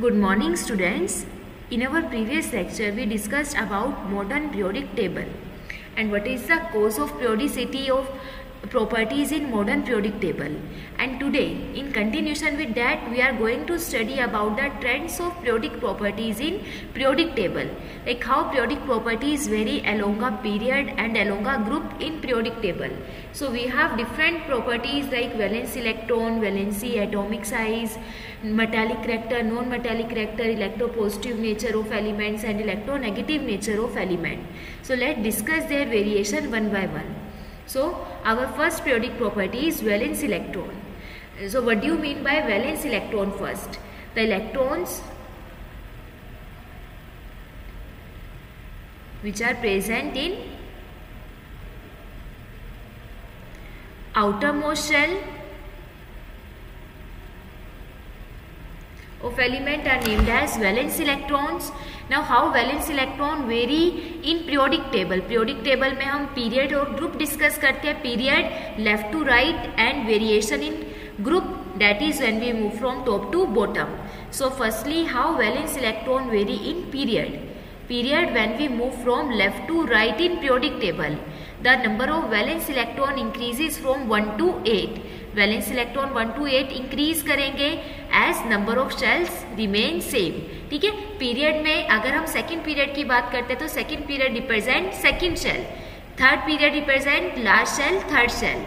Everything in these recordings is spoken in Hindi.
Good morning, students. In our previous lecture, we discussed about modern periodic table and what is the cause of periodicity of properties in modern periodic table. And today, in continuation with that, we are going to study about the trends of periodic properties in periodic table, like how periodic properties vary along a period and along a group in periodic table. So we have different properties like valence electron, valency, atomic size, metallic character, non-metallic character, electropositive nature of elements and electronegative nature of element. So let's discuss their variation one by one. So our first periodic property is valence electron. So what do you mean by valence electron first? The electrons which are present in outermost shell of element are named as valence electrons. Now how valence electron vary in periodic table? Periodic table में हम period और group discuss करते हैं. Period left to right and variation in group, that is when we move from top to bottom. So firstly, how valence electron vary in period? Period when we move from left to right in periodic table, the number of valence electron increases from 1 to 8. Valence electron 1 to 8 increase करेंगे as number of shells remain same. ठीक है, पीरियड में अगर हम सेकंड पीरियड की बात करते हैं तो second period represent second shell, third period represent last shell, third shell.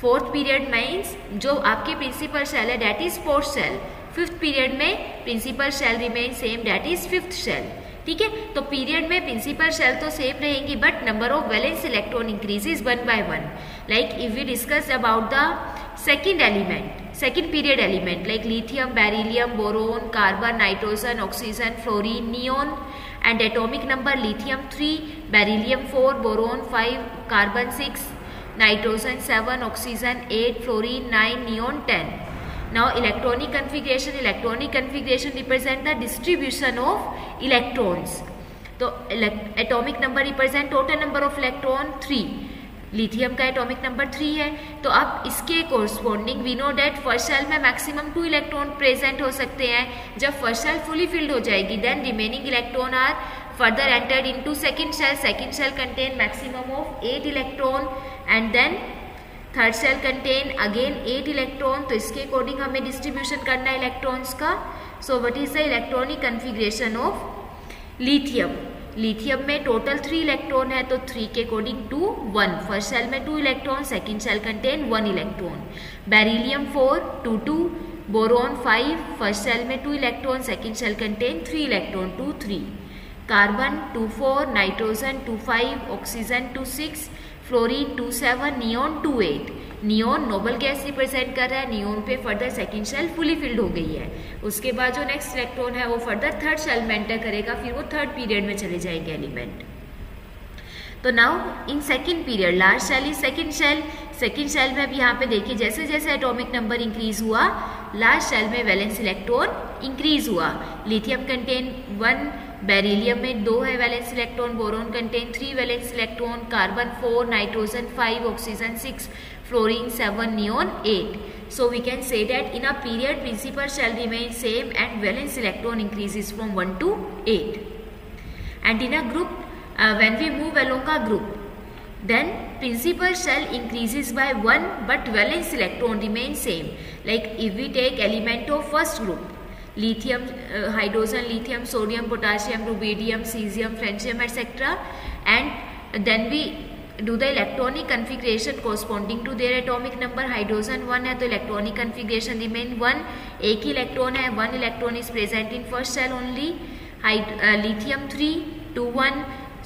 Fourth period means जो आपके प्रिंसिपल शेल है that is fourth shell. Fifth period में principal shell remain same that is fifth shell. ठीक है, तो पीरियड में प्रिंसिपल शेल तो सेम रहेंगी but number of valence electron increases one by one. Like if we discuss about the second element, second period element like lithium, beryllium, boron, carbon, nitrogen, oxygen, fluorine, neon, and atomic number lithium 3, beryllium 4, boron 5, carbon 6, nitrogen 7, oxygen 8, fluorine 9, neon 10. Now electronic configuration represent the distribution of electrons. तो atomic number represent total number of electron 3. Lithium का एटॉमिक नंबर 3 है. तो अब इसके corresponding we know that first shell में मैक्सिमम 2 इलेक्ट्रॉन प्रेजेंट हो सकते हैं. जब फर्स्ट शेल फुली फिल्ड हो जाएगी then remaining electron are further entered into second shell. Second shell contain maximum of 8 electron and then third shell contain again 8 electron. तो इसके अकॉर्डिंग हमें डिस्ट्रीब्यूशन करना है इलेक्ट्रॉन्स का. So what is the electronic configuration of lithium? Lithium में टोटल 3 इलेक्ट्रॉन है तो 3 के अकॉर्डिंग टू 1. फर्स्ट शेल में 2 electron, second shell contain 1 electron. Beryllium 4 2 2, boron 5, first shell में 2 electron, second shell contain 3 electron 2 3. Carbon 2 4, nitrogen 2 5, oxygen 2 6, fluorine 2 7, neon 2 8. Neon noble gas represent कर रहा है. नियोन पे further second shell fully filled हो गई है. उसके बाद जो नेक्स्ट इलेक्ट्रॉन है वो फर्दर थर्ड शेल में एंटर करेगा, फिर वो थर्ड पीरियड में चले जाएंगे एलिमेंट. तो now in second period last shell is second shell. Second shell में भी यहाँ पे देखिए जैसे जैसे एटॉमिक नंबर इंक्रीज हुआ लास्ट शेल में वैलेंस इलेक्ट्रॉन इंक्रीज हुआ. लिथियम कंटेन 1, बेरिलियम में 2 है valence electron, boron contain 3 valence electron, carbon 4, nitrogen 5, oxygen 6, fluorine 7, neon 8. So we can say that in a period principal shell remains same and valence electron increases from 1 to 8. And in a group, when we move along a group, then principal shell increases by 1 but valence electron remains same. Like if we take element of first group, lithium, hydrogen, lithium, sodium, potassium, rubidium, cesium, francium, etc. And then we do the electronic configuration corresponding to their atomic number. Hydrogen 1 है तो इलेक्ट्रॉनिक configuration remain 1. एक ही इलेक्ट्रॉन है, 1 electron is present in first shell only. Lithium 3 2 1,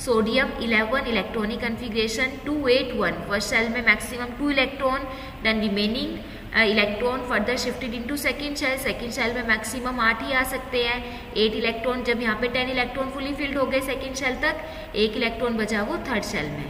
sodium 11, electronic configuration 2 8 1. First shell में maximum 2 electron, then remaining electron further shifted into second shell. Second shell में मैक्सिमम 8 ही आ सकते हैं. 8 इलेक्ट्रॉन, जब यहाँ पे 10 इलेक्ट्रॉन फुली फिल्ड हो गए सेकंड शेल तक, 1 इलेक्ट्रॉन बचा वो थर्ड शेल में.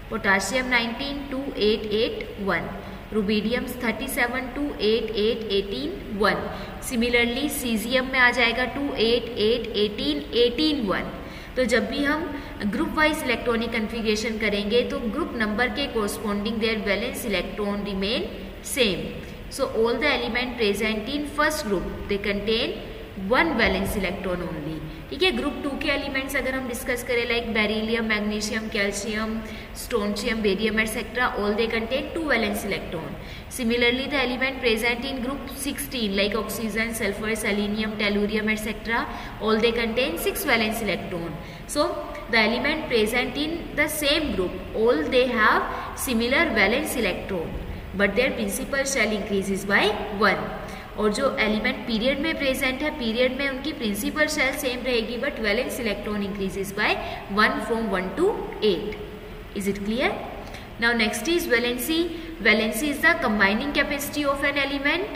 Potassium 19 2 8 8 1, rubidium 37 2 8 8 18 1. सिमिलरली सीजियम में आ जाएगा 2 8 8 18 18 1. तो जब भी हम ग्रुप वाइज इलेक्ट्रॉनिक कन्फिगरेशन करेंगे तो ग्रुप नंबर के corresponding there valence electron remain same. So all the element present in first group they contain 1 valence electron only. ठीक है, ग्रुप 2 के एलिमेंट्स अगर हम डिस्कस करें like beryllium, magnesium, calcium, strontium, barium etcetera, all they contain 2 valence electron. Similarly, the element present in group 16 like oxygen, sulfur, selenium, tellurium etc. all they contain 6 valence electron. So the element present in the same group all they have similar valence electron but their principal shell increases by 1. और जो एलिमेंट पीरियड में प्रेजेंट है, पीरियड में उनकी प्रिंसिपल शेल सेम रहेगी but valence electron increases by 1 from 1 to 8. Is it clear? Now next is valency. Valency is the combining capacity of an element.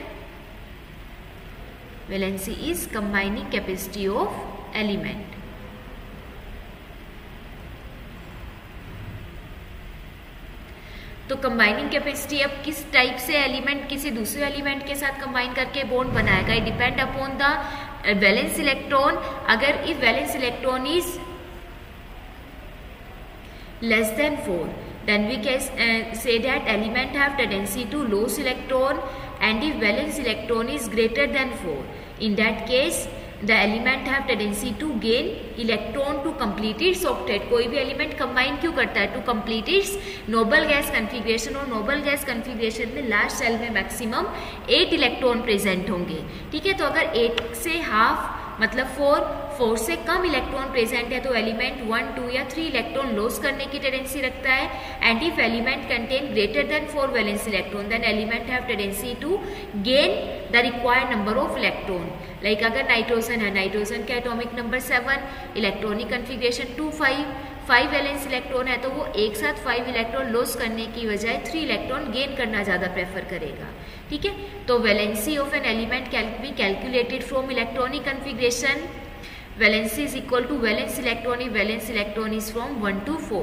Valency is combining capacity of element. तो कंबाइनिंग कैपेसिटी अब किस टाइप से एलिमेंट किसी दूसरे एलिमेंट के साथ कंबाइन करके बॉन्ड बनाएगा, it depend upon the valence electron. अगर if valence electron is less than 4, then we can say that element have tendency to lose electron, and if valence electron is greater than 4, in that case the element have tendency to gain electron to complete its octet. कोई भी एलिमेंट कंबाइन क्यों करता है? To complete its noble gas configuration, और नोबल गैस कन्फिग्रेशन में लास्ट सेल में मैक्सिमम 8 इलेक्ट्रॉन प्रेजेंट होंगे. ठीक है, तो अगर 8 से हाफ मतलब 4 से कम इलेक्ट्रॉन प्रेजेंट है तो एलिमेंट 1, 2 या 3 इलेक्ट्रॉन लॉस करने की टेंडेंसी रखता है. And if element contain greater than 4 valence electron then element have tendency to gain the required number of electron. Like अगर नाइट्रोजन है, नाइट्रोजन का atomic number 7, electronic configuration 2, 5 valence electron है तो वो एक साथ 5 इलेक्ट्रॉन लॉस करने की बजाय 3 इलेक्ट्रॉन गेन करना ज़्यादा प्रेफर करेगा. ठीक है, तो valency of an element can be calculated from electronic configuration. Valency is equal to valence electron if valence electron is from 1 to 4,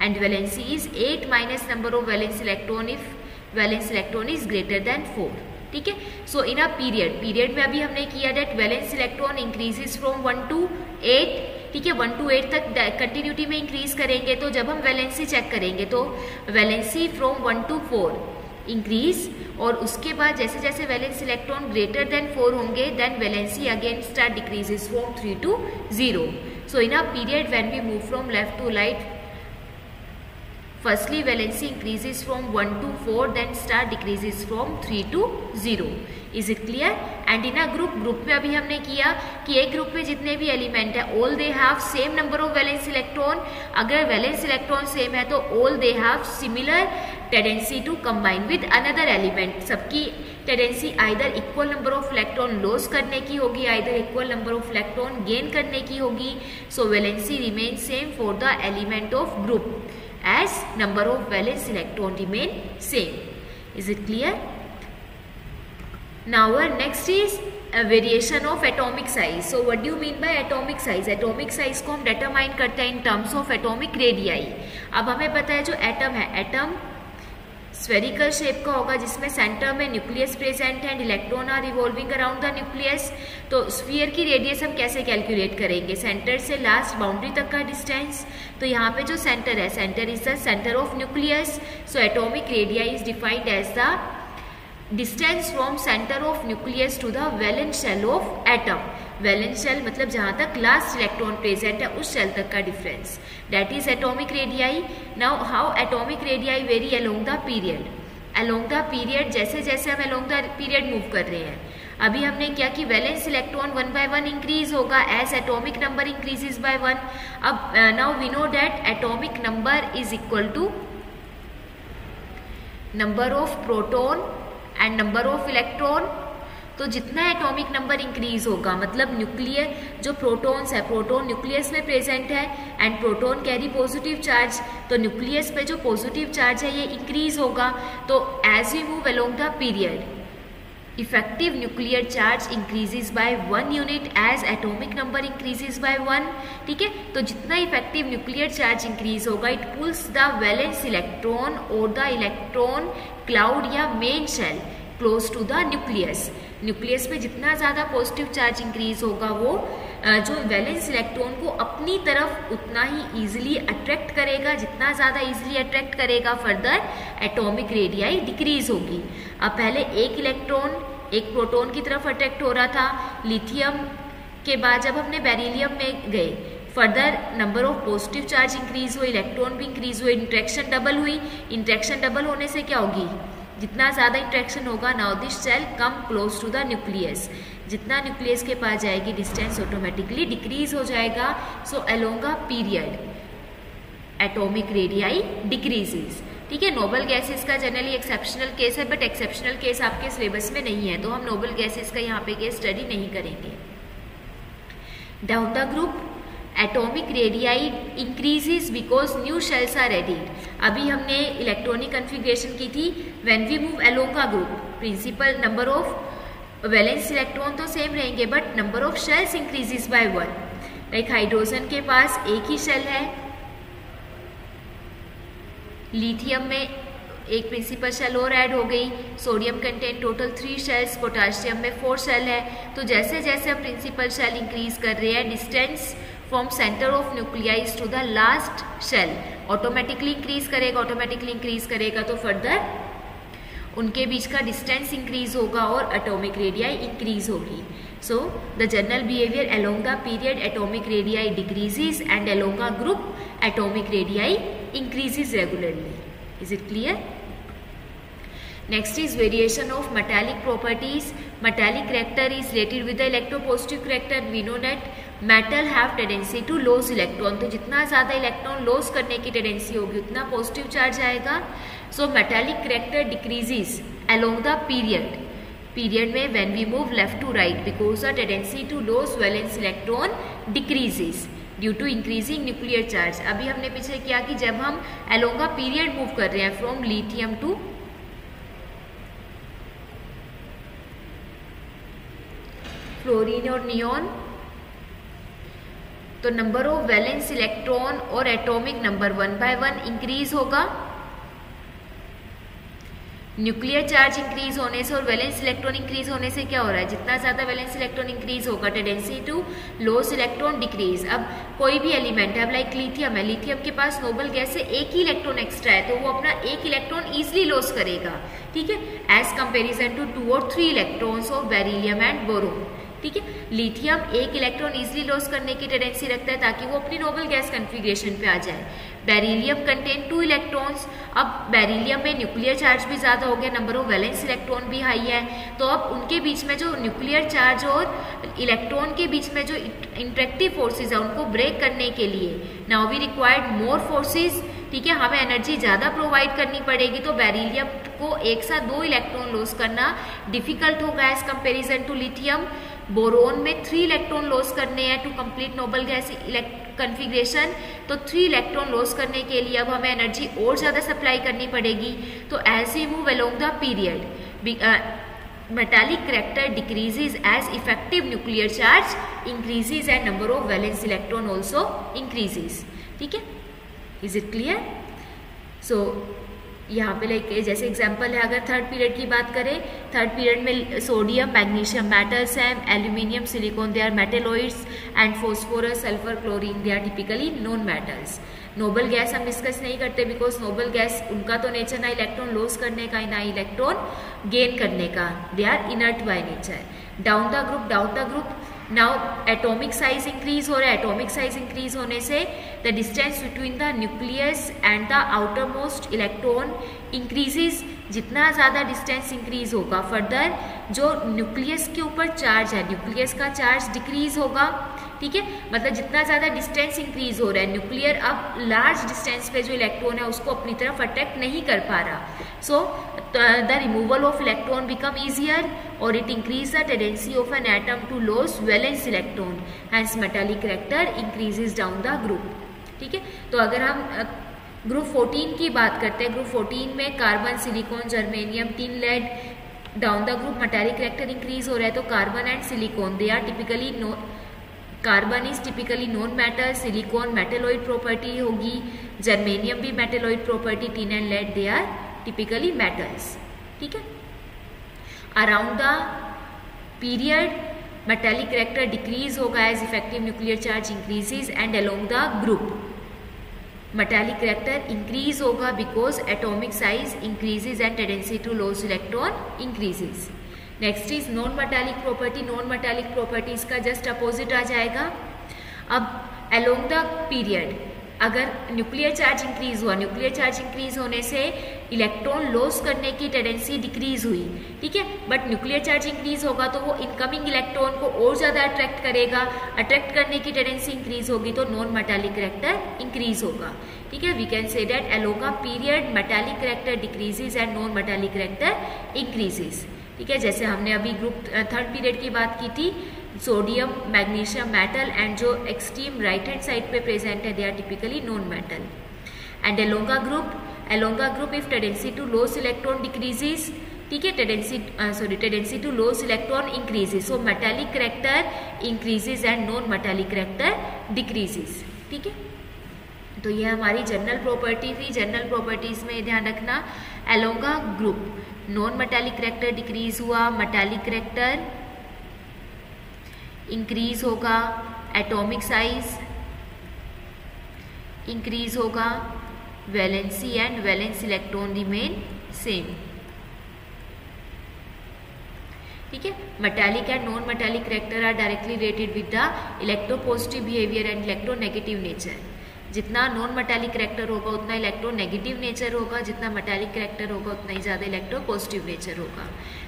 and valency is 8 minus number of valence electron if valence electron is greater than 4. ठीक है, सो इन अ पीरियड में अभी हमने किया that valence electron increases from 1 to 8. ठीक है, 1 to 8 तक कंटिन्यूटी में इंक्रीज करेंगे. तो जब हम वैलेंसी चेक करेंगे तो वैलेंसी फ्रॉम 1 to 4 इंक्रीज, और उसके बाद जैसे जैसे वैलेंस इलेक्ट्रॉन ग्रेटर देन 4 होंगे then valency again start decreases from 3 to 0. So in a period when we move from left to right, firstly valency increases from 1 to 4 then start decreases from 3 to 0. Is it clear? And in a group में अभी हमने किया कि एक ग्रुप में जितने भी एलिमेंट है all they have same number of valence electron. अगर वैलेंस इलेक्ट्रॉन सेम है तो all they have similar tendency to combine with another element. सबकी tendency either equal number of electron loss करने की होगी, either equal number of electron gain करने की होगी. So valency remain same for the element of group as number of valence electron remain same. Is it clear? Now next is a variation of atomic size. So what do you mean by atomic size? Atomic size को हम determine करते हैं in terms of atomic radii. अब हमें पता है जो एटम है, एटम स्फेरिकल शेप का होगा जिसमें सेंटर में न्यूक्लियस प्रेजेंट है and electron are revolving around the nucleus. तो स्फीयर की रेडियस हम कैसे कैलकुलेट करेंगे? सेंटर से लास्ट बाउंड्री तक का डिस्टेंस. तो यहाँ पे जो सेंटर है, centre is the centre of nucleus. So atomic radii is defined as the distance from centre of nucleus to the valence shell of atom. Valence shell मतलब जहाँ तक लास्ट इलेक्ट्रॉन प्रेजेंट है उस शेल तक का difference, that is atomic radii. Now how atomic radii very along the period. Along the period जैसे जैसे हम अलोंग द पीरियड मूव कर रहे हैं, अभी हमने क्या कि वैलेंस इलेक्ट्रॉन 1 by 1 इंक्रीज होगा as atomic number increases by 1. अब now we know that atomic number is equal to number of proton and number of electron. तो जितना एटॉमिक नंबर इंक्रीज होगा मतलब न्यूक्लियर जो प्रोटॉन्स है, प्रोटॉन न्यूक्लियस में प्रेजेंट है and proton carry positive charge, तो न्यूक्लियस पे जो पॉजिटिव चार्ज है ये इंक्रीज होगा. तो as we move along the period effective nuclear charge increases by 1 unit as atomic number increases by 1. ठीक है, तो जितना इफेक्टिव न्यूक्लियर चार्ज इंक्रीज होगा it pulls the valence electron और द इलेक्ट्रॉन क्लाउड या main shell close to the nucleus. Nucleus में जितना ज़्यादा पॉजिटिव चार्ज इंक्रीज होगा वो जो वैलेंस इलेक्ट्रॉन को अपनी तरफ उतना ही इजीली अट्रैक्ट करेगा. जितना ज़्यादा इजीली अट्रैक्ट करेगा फर्दर एटॉमिक रेडियाई डिक्रीज होगी. अब पहले एक इलेक्ट्रॉन एक प्रोटॉन की तरफ अट्रैक्ट हो रहा था। लिथियम के बाद जब हमने बेरिलियम में गए, further number of positive charge increase हुए, इलेक्ट्रॉन भी इंक्रीज हुए, इंट्रैक्शन डबल हुई। इंट्रैक्शन डबल होने से क्या होगी, जितना ज़्यादा इंट्रैक्शन होगा, now this shell come close to the nucleus, जितना न्यूक्लियस के पास जाएगी डिस्टेंस ऑटोमेटिकली डिक्रीज हो जाएगा। So along a period atomic radii decreases. ठीक है, नोबल गैसेस का जनरली एक्सेप्शनल केस है, बट एक्सेप्शनल केस आपके सिलेबस में नहीं है, तो हम नोबल गैसेस का यहाँ पे केस स्टडी नहीं करेंगे। Down the group atomic radii increases because new shells are added. अभी हमने इलेक्ट्रॉनिक कन्फिग्रेशन की थी। When we move along a group, principal number of valence electron तो सेम रहेंगे, but number of shells increases by 1। Like hydrogen के पास एक ही शेल है, लिथियम में एक प्रिंसिपल शेल और ऐड हो गई, sodium content total 3 shells, potassium में 4 शेल है। तो जैसे जैसे हम प्रिंसिपल शेल इंक्रीज कर रहे हैं, distance from centre of nucleus to the last shell automatically increase करेगा, तो फर्दर उनके बीच का डिस्टेंस इंक्रीज होगा और एटॉमिक रेडियाई इंक्रीज होगी। So the general behaviour along the period atomic radii decreases and along a group atomic radii increases regularly. Is it clear? Next is variation of metallic properties. Metallic character is related with the electropositive character. We know that metal have tendency to lose electron. तो जितना ज़्यादा इलेक्ट्रॉन लॉस करने की टेंडेंसी होगी उतना पॉजिटिव चार्ज आएगा. So metallic character decreases along the period में when we move left to right because the tendency to lose valence electron decreases due to increasing nuclear charge. अभी हमने पीछे किया कि जब हम अलोंग अ पीरियड मूव कर रहे हैं फ्रॉम लिथियम टू फ्लोरीन और नियॉन, तो नंबर ऑफ वैलेंस इलेक्ट्रॉन और एटॉमिक नंबर 1 by 1 इंक्रीज होगा। न्यूक्लियर चार्ज इंक्रीज होने से और वैलेंस इलेक्ट्रॉन इंक्रीज होने से क्या हो रहा है, जितना ज्यादा वैलेंस इलेक्ट्रॉन इंक्रीज होगा tendency to loss electron decrease. अब कोई भी एलिमेंट है, अब लाइक लिथियम है, लिथियम के पास नोबल गैस से एक ही इलेक्ट्रॉन एक्स्ट्रा है, तो वो अपना एक इलेक्ट्रॉन इजिली लॉस करेगा। ठीक है, एज कंपेरिजन टू 2 और 3 electrons of beryllium and boron. ठीक है, लिथियम एक इलेक्ट्रॉन इजिली लॉस करने की टेंडेंसी रखता है ताकि वो अपनी नोबल गैस कन्फिग्रेशन पे आ जाए। Beryllium contain 2 electrons. अब बेरिलियम में न्यूक्लियर चार्ज भी ज्यादा हो गया, नंबर ऑफ वैलेंस इलेक्ट्रॉन भी हाई है, तो अब उनके बीच में जो न्यूक्लियर चार्ज और इलेक्ट्रॉन के बीच में जो इंटरेक्टिव फोर्सेज है उनको ब्रेक करने के लिए now we required more forces. ठीक है, हमें एनर्जी ज्यादा प्रोवाइड करनी पड़ेगी, तो बेरिलियम को एक साथ 2 इलेक्ट्रॉन लॉस करना डिफिकल्ट होगा as comparison to lithium. Boron में 3 इलेक्ट्रॉन लॉस करने हैं to complete noble gas configuration, तो 3 इलेक्ट्रॉन लॉस करने के लिए अब हमें एनर्जी और ज्यादा सप्लाई करनी पड़ेगी। तो as we move along the period metallic character decreases as effective nuclear charge increases and number of valence electron also increases. ठीक है, is it clear? So यहाँ पे लाइक जैसे एग्जांपल है, अगर थर्ड पीरियड की बात करें, थर्ड पीरियड में सोडियम मैग्नीशियम मेटल्स हैं, aluminium silicon they are metalloids and phosphorus sulphur chlorine they are typically non metals. Noble gas हम डिस्कस नहीं करते बिकॉज नोबल गैस उनका तो नेचर ना इलेक्ट्रॉन लॉस करने का ना इलेक्ट्रॉन गेन करने का, they are inert by nature. Down the group now atomic size increase हो रहा है। एटॉमिक साइज इंक्रीज होने से the distance between the nucleus and the outer most electron increases. जितना ज्यादा डिस्टेंस इंक्रीज होगा फर्दर जो न्यूक्लियस के ऊपर चार्ज है, न्यूक्लियस का चार्ज डिक्रीज होगा। ठीक है, मतलब जितना ज्यादा डिस्टेंस इंक्रीज हो रहा है, न्यूक्लियर अब लार्ज डिस्टेंस पे जो इलेक्ट्रॉन है उसको अपनी तरफ अट्रैक्ट नहीं कर पा रहा। So the removal of electron become easier और it increase the tendency of an atom to loss valence electron, hence metallic character increases down the group. ठीक है, तो अगर हम ग्रुप 14 की बात करते हैं, ग्रुप 14 में carbon, silicon, germanium, tin, lead. Down the group metallic character increase हो रहा है, तो carbon and silicon they are typically carbon is typically non metal, silicon metalloid property होगी, जर्मेनियम भी metalloid property, tin and lead they are typically metals. ठीक है, around the period metallic character decrease होगा as effective nuclear charge increases and along the group metallic character increase होगा because atomic size increases and tendency to loss electron increases. Next is non metallic property. Non metallic property इसका जस्ट अपोजिट आ जाएगा। अब अलोंग द पीरियड अगर न्यूक्लियर चार्ज इंक्रीज हुआ, न्यूक्लियर चार्ज इंक्रीज होने से इलेक्ट्रॉन लॉस करने की टेंडेंसी डिक्रीज हुई, ठीक है, बट न्यूक्लियर चार्ज इंक्रीज होगा तो वो इनकमिंग इलेक्ट्रॉन को और ज्यादा अट्रैक्ट करेगा, अट्रैक्ट करने की टेंडेंसी इंक्रीज होगी तो नॉन मेटालिक करैक्टर इंक्रीज होगा, ठीक है। We can say that along a period metallic character decreases and non metallic character increases, ठीक है। जैसे हमने अभी ग्रुप थर्ड पीरियड की बात की थी, सोडियम, मैग्नीशियम, मेटल एंड जो एक्सट्रीम राइट हैंड साइड पे प्रेजेंट है they are typically non metal. And along a group if tendency to loss electron decreases, ठीक है, tendency to loss electron increases, so metallic character increases and non metallic character decreases, ठीक है। तो ये हमारी जनरल प्रॉपर्टी थी। जनरल प्रॉपर्टीज में ध्यान रखना, along a group non metallic character decrease हुआ, मेटालिक करैक्टर इंक्रीज होगा, एटॉमिक साइज इंक्रीज होगा, valency and valence electron remain same, ठीक है। Metallic and non metallic character are directly related with the electropositive behaviour and electronegative nature. जितना नॉन मेटालिक करैक्टर होगा उतना इलेक्ट्रोनेगेटिव नेचर होगा, जितना मेटालिक करैक्टर होगा उतना ही ज़्यादा इलेक्ट्रोपॉजिटिव नेचर होगा।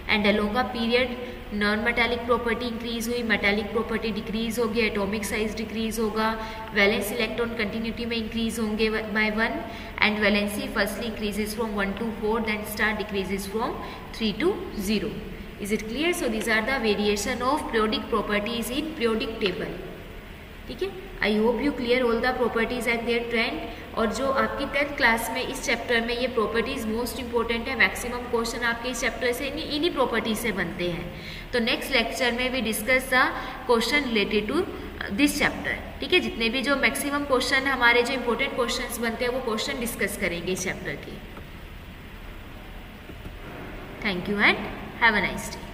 And along a period non metallic property increase हुई, मेटालिक प्रॉपर्टी डिक्रीज होगी, एटॉमिक साइज डिक्रीज होगा, वैलेंस इलेक्ट्रॉन कंटिन्यूटी में इंक्रीज होंगे by 1 and valency firstly increases from 1 to 4 then start decreases from 3 to 0। Is it clear? So these are the variation of periodic properties in periodic table, ठीक है। I hope you clear all the properties and their trend. और जो आपकी 10th क्लास में इस चैप्टर में ये प्रॉपर्टीज मोस्ट इंपॉर्टेंट है, मैक्सिमम क्वेश्चन आपके इस चैप्टर से इन्हीं प्रॉपर्टीज से बनते हैं। तो नेक्स्ट लेक्चर में we discuss the question related to this chapter, ठीक है। जितने भी जो मैक्सिमम क्वेश्चन हमारे जो इंपॉर्टेंट क्वेश्चन बनते हैं वो क्वेश्चन डिस्कस करेंगे इस चैप्टर की। Thank you and have a nice day.